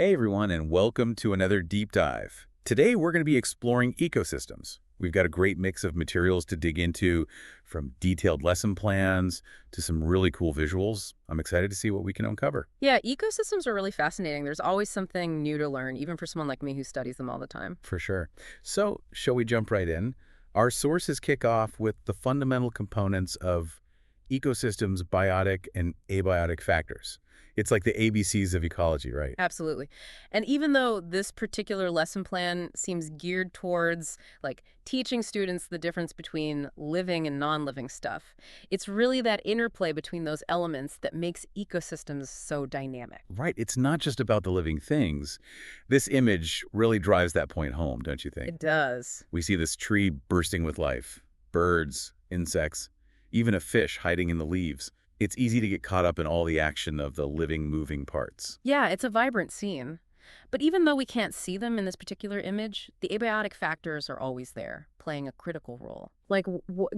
Hey everyone, and welcome to another deep dive. Today we're going to be exploring ecosystems. We've got a great mix of materials to dig into, from detailed lesson plans to some really cool visuals. I'm excited to see what we can uncover. Yeah, ecosystems are really fascinating. There's always something new to learn, even for someone like me who studies them all the time. For sure. So, shall we jump right in? Our sources kick off with the fundamental components of ecosystems, biotic and abiotic factors. It's like the ABCs of ecology, right? Absolutely. And even though this particular lesson plan seems geared towards teaching students the difference between living and non-living stuff, it's really that interplay between those elements that makes ecosystems so dynamic. Right. It's not just about the living things. This image really drives that point home, don't you think? It does. We see this tree bursting with life, birds, insects, even a fish hiding in the leaves. It's easy to get caught up in all the action of the living, moving parts. Yeah, it's a vibrant scene. But even though we can't see them in this particular image, the abiotic factors are always there, playing a critical role.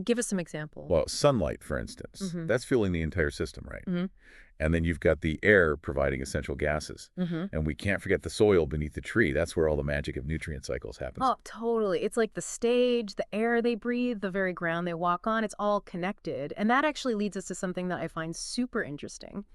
Give us some example. Well, sunlight, for instance, Mm-hmm. that's fueling the entire system, right? Mm-hmm. And then you've got the air providing essential gases. Mm-hmm. And we can't forget the soil beneath the tree. That's where all the magic of nutrient cycles happens. Oh, totally. It's like the stage, the air they breathe, the very ground they walk on, it's all connected. And that actually leads us to something that I find super interesting.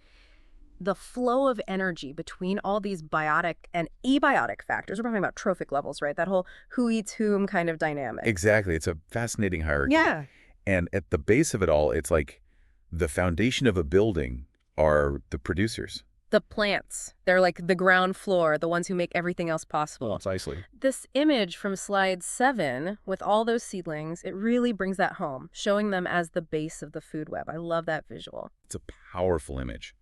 The flow of energy between all these biotic and abiotic factors. We're talking about trophic levels, right? That whole who eats whom kind of dynamic. Exactly. It's a fascinating hierarchy. Yeah. And at the base of it all, it's like the foundation of a building are the producers. The plants, they're like the ground floor, the ones who make everything else possible. Precisely. This image from slide 7 with all those seedlings, it really brings that home, showing them as the base of the food web. I love that visual. It's a powerful image.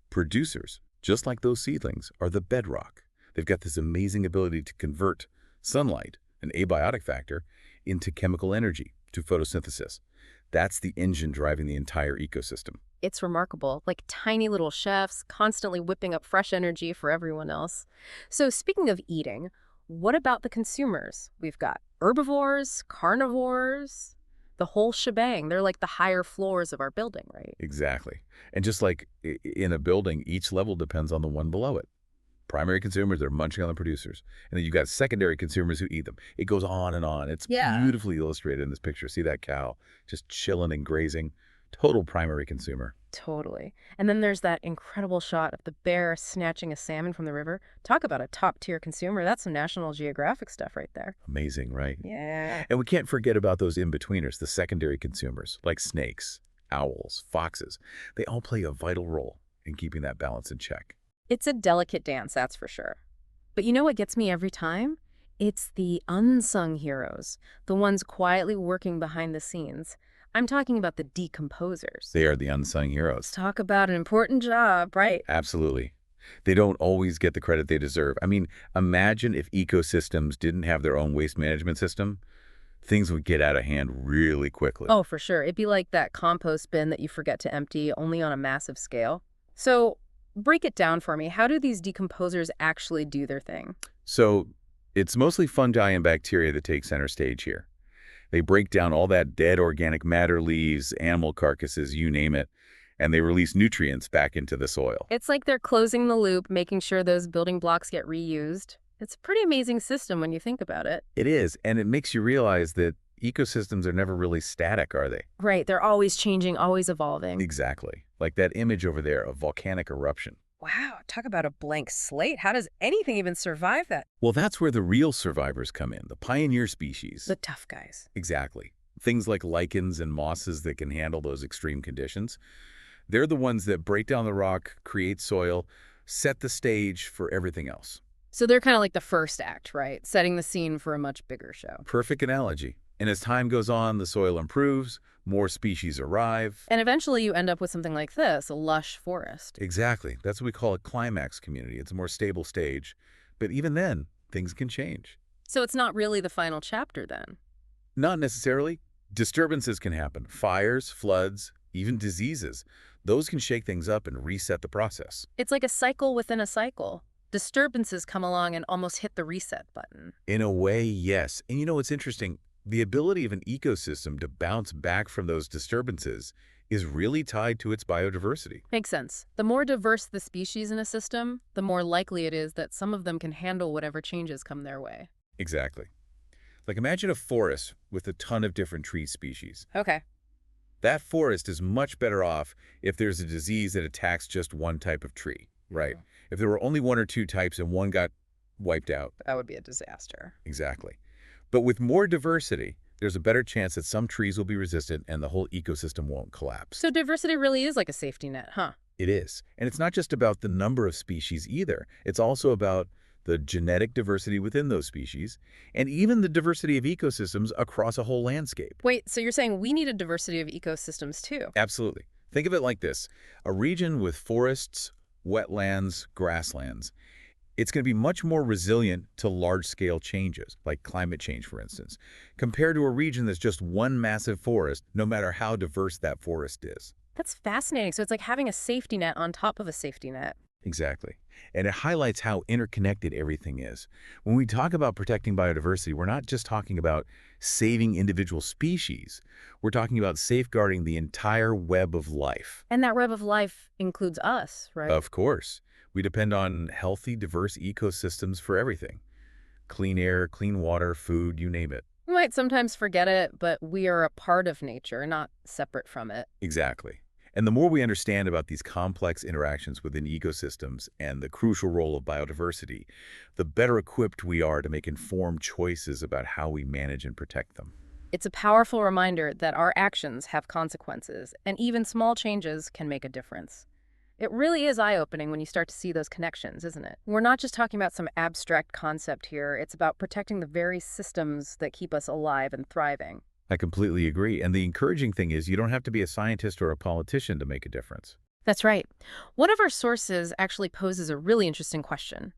Producers, just like those seedlings, are the bedrock. They've got this amazing ability to convert sunlight, an abiotic factor, into chemical energy, to photosynthesis. That's the engine driving the entire ecosystem. It's remarkable, like tiny little chefs constantly whipping up fresh energy for everyone else. So speaking of eating, what about the consumers? We've got herbivores, carnivores, the whole shebang. They're like the higher floors of our building, right? Exactly. And just like in a building, each level depends on the one below it. Primary consumers are munching on the producers. And then you've got secondary consumers who eat them. It goes on and on. It's Yeah. beautifully illustrated in this picture. See that cow just chilling and grazing? Total primary consumer. Totally. And then there's that incredible shot of the bear snatching a salmon from the river. Talk about a top-tier consumer. That's some National Geographic stuff right there. Amazing, right? Yeah. And we can't forget about those in-betweeners, the secondary consumers, like snakes, owls, foxes. They all play a vital role in keeping that balance in check. It's a delicate dance, that's for sure. But you know what gets me every time? It's the unsung heroes, the ones quietly working behind the scenes. I'm talking about the decomposers. They are the unsung Let's heroes. talk about an important job, right? Absolutely. They don't always get the credit they deserve. I mean, imagine if ecosystems didn't have their own waste management system. Things would get out of hand really quickly. Oh, for sure. It'd be like that compost bin that you forget to empty, only on a massive scale. So break it down for me. How do these decomposers actually do their thing? So it's mostly fungi and bacteria that take center stage here. They break down all that dead organic matter, leaves, animal carcasses, you name it, and they release nutrients back into the soil. It's like they're closing the loop, making sure those building blocks get reused. It's a pretty amazing system when you think about it. It is, and it makes you realize that ecosystems are never really static, are they? Right, they're always changing, always evolving. Exactly. Like that image over there of volcanic eruption. Wow, talk about a blank slate. How does anything even survive that? Well, that's where the real survivors come in, the pioneer species. The tough guys. Exactly. Things like lichens and mosses that can handle those extreme conditions. They're the ones that break down the rock, create soil, set the stage for everything else. So they're kind of like the first act, right? Setting the scene for a much bigger show. Perfect analogy. And as time goes on, the soil improves, more species arrive. And eventually you end up with something like this, a lush forest. Exactly. That's what we call a climax community. It's a more stable stage. But even then, things can change. So it's not really the final chapter then. Not necessarily. Disturbances can happen. Fires, floods, even diseases. Those can shake things up and reset the process. It's like a cycle within a cycle. Disturbances come along and almost hit the reset button. In a way, yes. And you know what's interesting? The ability of an ecosystem to bounce back from those disturbances is really tied to its biodiversity. Makes sense. The more diverse the species in a system, the more likely it is that some of them can handle whatever changes come their way. Exactly. Like imagine a forest with a ton of different tree species. Okay. That forest is much better off if there's a disease that attacks just one type of tree, right? If there were only one or two types and one got wiped out. That would be a disaster. Exactly. But with more diversity, there's a better chance that some trees will be resistant and the whole ecosystem won't collapse. So diversity really is like a safety net, huh? It is. And it's not just about the number of species either. It's also about the genetic diversity within those species, and even the diversity of ecosystems across a whole landscape. Wait, so you're saying we need a diversity of ecosystems too? Absolutely. Think of it like this. A region with forests, wetlands, grasslands, it's going to be much more resilient to large-scale changes, like climate change, for instance, compared to a region that's just one massive forest, no matter how diverse that forest is. That's fascinating. So it's like having a safety net on top of a safety net. Exactly. And it highlights how interconnected everything is. When we talk about protecting biodiversity, we're not just talking about saving individual species. We're talking about safeguarding the entire web of life. And that web of life includes us, right? Of course. We depend on healthy, diverse ecosystems for everything. Clean air, clean water, food, you name it. We might sometimes forget it, but we are a part of nature, not separate from it. Exactly. And the more we understand about these complex interactions within ecosystems and the crucial role of biodiversity, the better equipped we are to make informed choices about how we manage and protect them. It's a powerful reminder that our actions have consequences, and even small changes can make a difference. It really is eye-opening when you start to see those connections, isn't it? We're not just talking about some abstract concept here. It's about protecting the very systems that keep us alive and thriving. I completely agree. And the encouraging thing is you don't have to be a scientist or a politician to make a difference. That's right. One of our sources actually poses a really interesting question.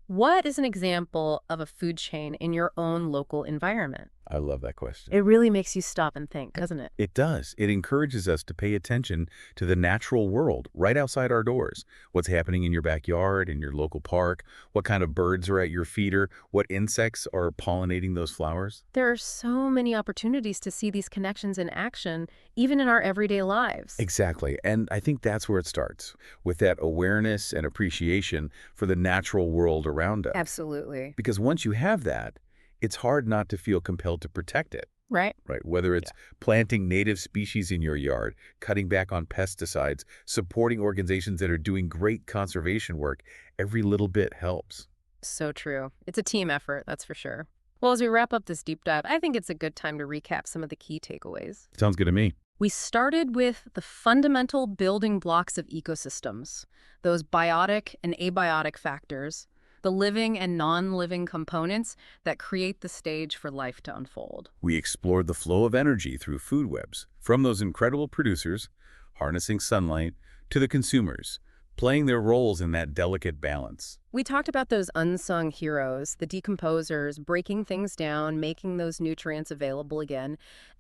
What is an example of a food chain in your own local environment? I love that question. It really makes you stop and think, doesn't it? It does. It encourages us to pay attention to the natural world right outside our doors. What's happening in your backyard, in your local park, what kind of birds are at your feeder, what insects are pollinating those flowers. There are so many opportunities to see these connections in action, even in our everyday lives. Exactly. And I think that's where it starts, with that awareness and appreciation for the natural world around us. Absolutely. Because once you have that, it's hard not to feel compelled to protect it. Right? Right. Whether it's planting native species in your yard, cutting back on pesticides, supporting organizations that are doing great conservation work, every little bit helps. So true. It's a team effort, that's for sure. Well, as we wrap up this deep dive, I think it's a good time to recap some of the key takeaways. Sounds good to me. We started with the fundamental building blocks of ecosystems, those biotic and abiotic factors, the living and non-living components that create the stage for life to unfold. We explored the flow of energy through food webs, from those incredible producers, harnessing sunlight, to the consumers, playing their roles in that delicate balance. We talked about those unsung heroes, the decomposers, breaking things down, making those nutrients available again.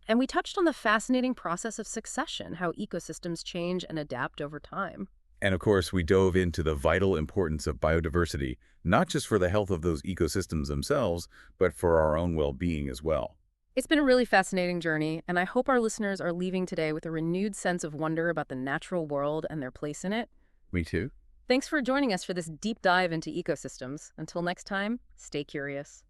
And we touched on the fascinating process of succession, how ecosystems change and adapt over time. And of course, we dove into the vital importance of biodiversity, not just for the health of those ecosystems themselves, but for our own well-being as well. It's been a really fascinating journey, and I hope our listeners are leaving today with a renewed sense of wonder about the natural world and their place in it. Me too. Thanks for joining us for this deep dive into ecosystems. Until next time, stay curious.